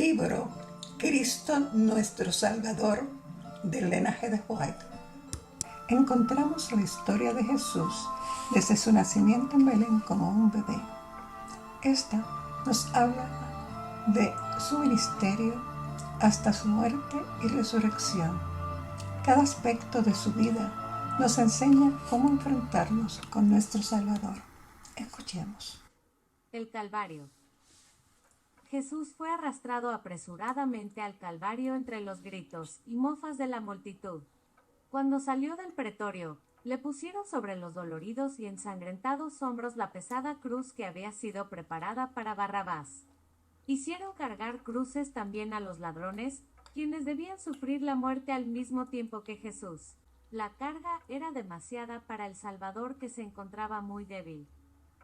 libro Cristo nuestro Salvador, del linaje de White, encontramos la historia de Jesús desde su nacimiento en Belén como un bebé. Esta nos habla de su ministerio hasta su muerte y resurrección. Cada aspecto de su vida nos enseña cómo enfrentarnos con nuestro Salvador. Escuchemos. El Calvario. Jesús fue arrastrado apresuradamente al Calvario entre los gritos y mofas de la multitud. Cuando salió del pretorio, le pusieron sobre los doloridos y ensangrentados hombros la pesada cruz que había sido preparada para Barrabás. Hicieron cargar cruces también a los ladrones, quienes debían sufrir la muerte al mismo tiempo que Jesús. La carga era demasiada para el Salvador, que se encontraba muy débil.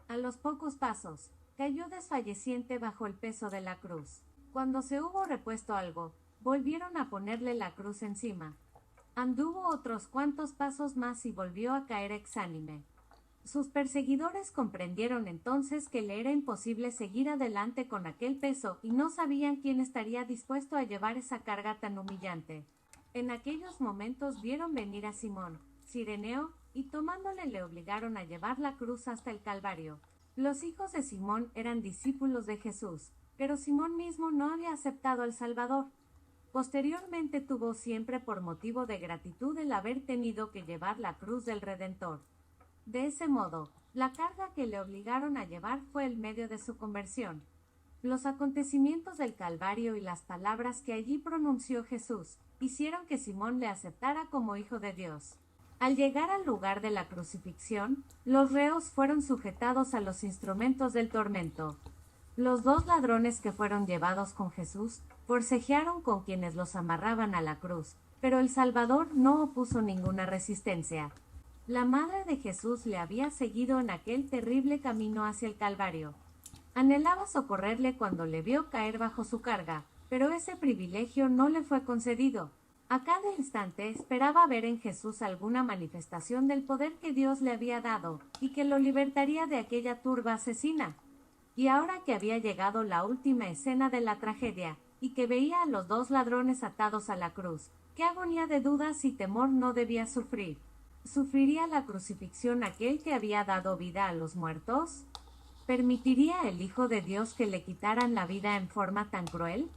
A los pocos pasos, cayó desfalleciente bajo el peso de la cruz. Cuando se hubo repuesto algo, volvieron a ponerle la cruz encima. Anduvo otros cuantos pasos más y volvió a caer exánime. Sus perseguidores comprendieron entonces que le era imposible seguir adelante con aquel peso y no sabían quién estaría dispuesto a llevar esa carga tan humillante. En aquellos momentos vieron venir a Simón, Cireneo, y tomándole le obligaron a llevar la cruz hasta el Calvario. Los hijos de Simón eran discípulos de Jesús, pero Simón mismo no había aceptado al Salvador. Posteriormente tuvo siempre por motivo de gratitud el haber tenido que llevar la cruz del Redentor. De ese modo, la carga que le obligaron a llevar fue el medio de su conversión. Los acontecimientos del Calvario y las palabras que allí pronunció Jesús hicieron que Simón le aceptara como hijo de Dios. Al llegar al lugar de la crucifixión, los reos fueron sujetados a los instrumentos del tormento. Los dos ladrones que fueron llevados con Jesús forcejearon con quienes los amarraban a la cruz, pero el Salvador no opuso ninguna resistencia. La madre de Jesús le había seguido en aquel terrible camino hacia el Calvario. Anhelaba socorrerle cuando le vio caer bajo su carga, pero ese privilegio no le fue concedido. A cada instante esperaba ver en Jesús alguna manifestación del poder que Dios le había dado, y que lo libertaría de aquella turba asesina. Y ahora que había llegado la última escena de la tragedia, y que veía a los dos ladrones atados a la cruz, qué agonía de dudas y temor no debía sufrir. ¿Sufriría la crucifixión aquel que había dado vida a los muertos? ¿Permitiría el Hijo de Dios que le quitaran la vida en forma tan cruel?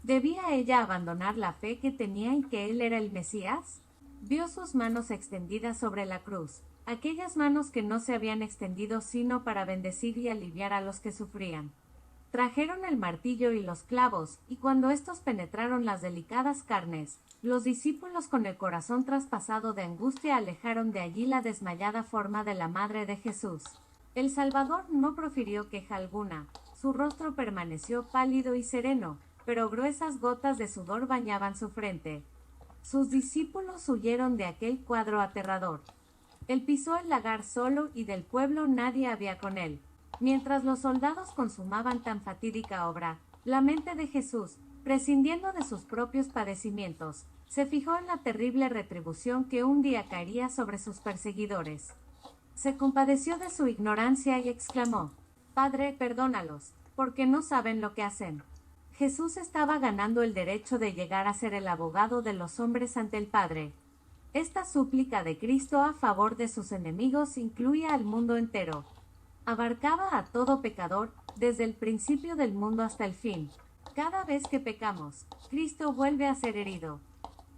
¿Debía ella abandonar la fe que tenía en que él era el Mesías? Vio sus manos extendidas sobre la cruz, aquellas manos que no se habían extendido sino para bendecir y aliviar a los que sufrían. Trajeron el martillo y los clavos, y cuando estos penetraron las delicadas carnes, los discípulos con el corazón traspasado de angustia alejaron de allí la desmayada forma de la madre de Jesús. El Salvador no profirió queja alguna, su rostro permaneció pálido y sereno, pero gruesas gotas de sudor bañaban su frente. Sus discípulos huyeron de aquel cuadro aterrador. Él pisó el lagar solo y del pueblo nadie había con él. Mientras los soldados consumaban tan fatídica obra, la mente de Jesús, prescindiendo de sus propios padecimientos, se fijó en la terrible retribución que un día caería sobre sus perseguidores. Se compadeció de su ignorancia y exclamó: «Padre, perdónalos, porque no saben lo que hacen». Jesús estaba ganando el derecho de llegar a ser el abogado de los hombres ante el Padre. Esta súplica de Cristo a favor de sus enemigos incluía al mundo entero. Abarcaba a todo pecador, desde el principio del mundo hasta el fin. Cada vez que pecamos, Cristo vuelve a ser herido.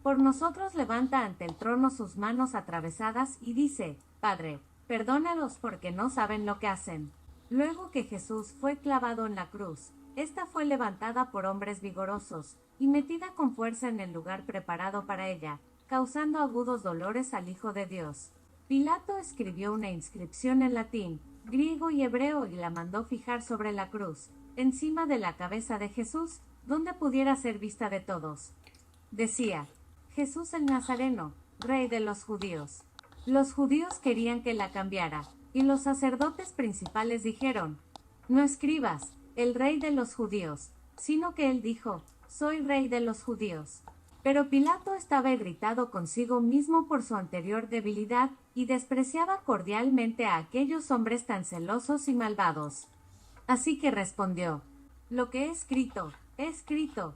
Por nosotros levanta ante el trono sus manos atravesadas y dice: «Padre, perdónalos porque no saben lo que hacen». Luego que Jesús fue clavado en la cruz, esta fue levantada por hombres vigorosos, y metida con fuerza en el lugar preparado para ella, causando agudos dolores al Hijo de Dios. Pilato escribió una inscripción en latín, griego y hebreo y la mandó fijar sobre la cruz, encima de la cabeza de Jesús, donde pudiera ser vista de todos. Decía: «Jesús el Nazareno, Rey de los judíos». Los judíos querían que la cambiara, y los sacerdotes principales dijeron: «No escribas, el Rey de los judíos», sino que él dijo: «Soy Rey de los judíos». Pero Pilato estaba irritado consigo mismo por su anterior debilidad, y despreciaba cordialmente a aquellos hombres tan celosos y malvados. Así que respondió: «Lo que he escrito, escrito.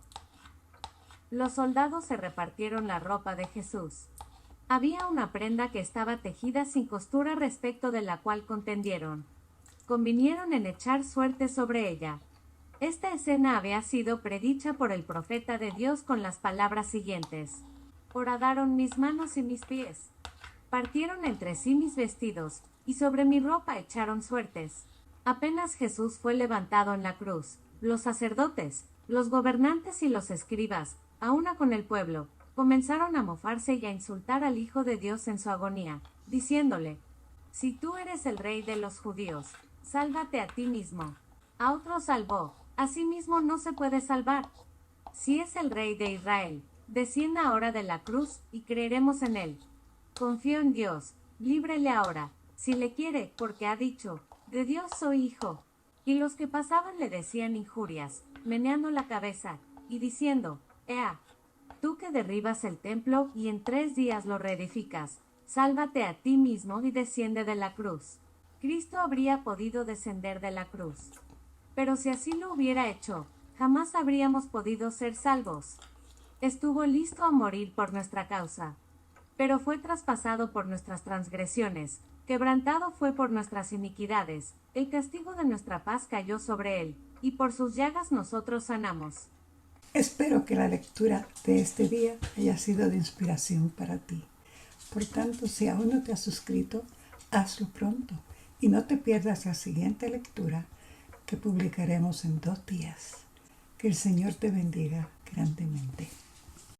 Los soldados se repartieron la ropa de Jesús. Había una prenda que estaba tejida sin costura respecto de la cual contendieron. Convinieron en echar suerte sobre ella. Esta escena había sido predicha por el profeta de Dios con las palabras siguientes: horadaron mis manos y mis pies. Partieron entre sí mis vestidos, y sobre mi ropa echaron suertes. Apenas Jesús fue levantado en la cruz, los sacerdotes, los gobernantes y los escribas, aúna con el pueblo, comenzaron a mofarse y a insultar al Hijo de Dios en su agonía, diciéndole: si tú eres el Rey de los judíos, sálvate a ti mismo. A otro salvó, a sí mismo no se puede salvar. Si es el Rey de Israel, descienda ahora de la cruz y creeremos en él. Confío en Dios, líbrele ahora, si le quiere, porque ha dicho: de Dios soy hijo. Y los que pasaban le decían injurias, meneando la cabeza, y diciendo: Ea, tú que derribas el templo y en 3 días lo reedificas, sálvate a ti mismo y desciende de la cruz. Cristo habría podido descender de la cruz. Pero si así lo hubiera hecho, jamás habríamos podido ser salvos. Estuvo listo a morir por nuestra causa. Pero fue traspasado por nuestras transgresiones, quebrantado fue por nuestras iniquidades, el castigo de nuestra paz cayó sobre él, y por sus llagas nosotros sanamos. Espero que la lectura de este día haya sido de inspiración para ti. Por tanto, si aún no te has suscrito, hazlo pronto y no te pierdas la siguiente lectura que publicaremos en 2 días. Que el Señor te bendiga grandemente.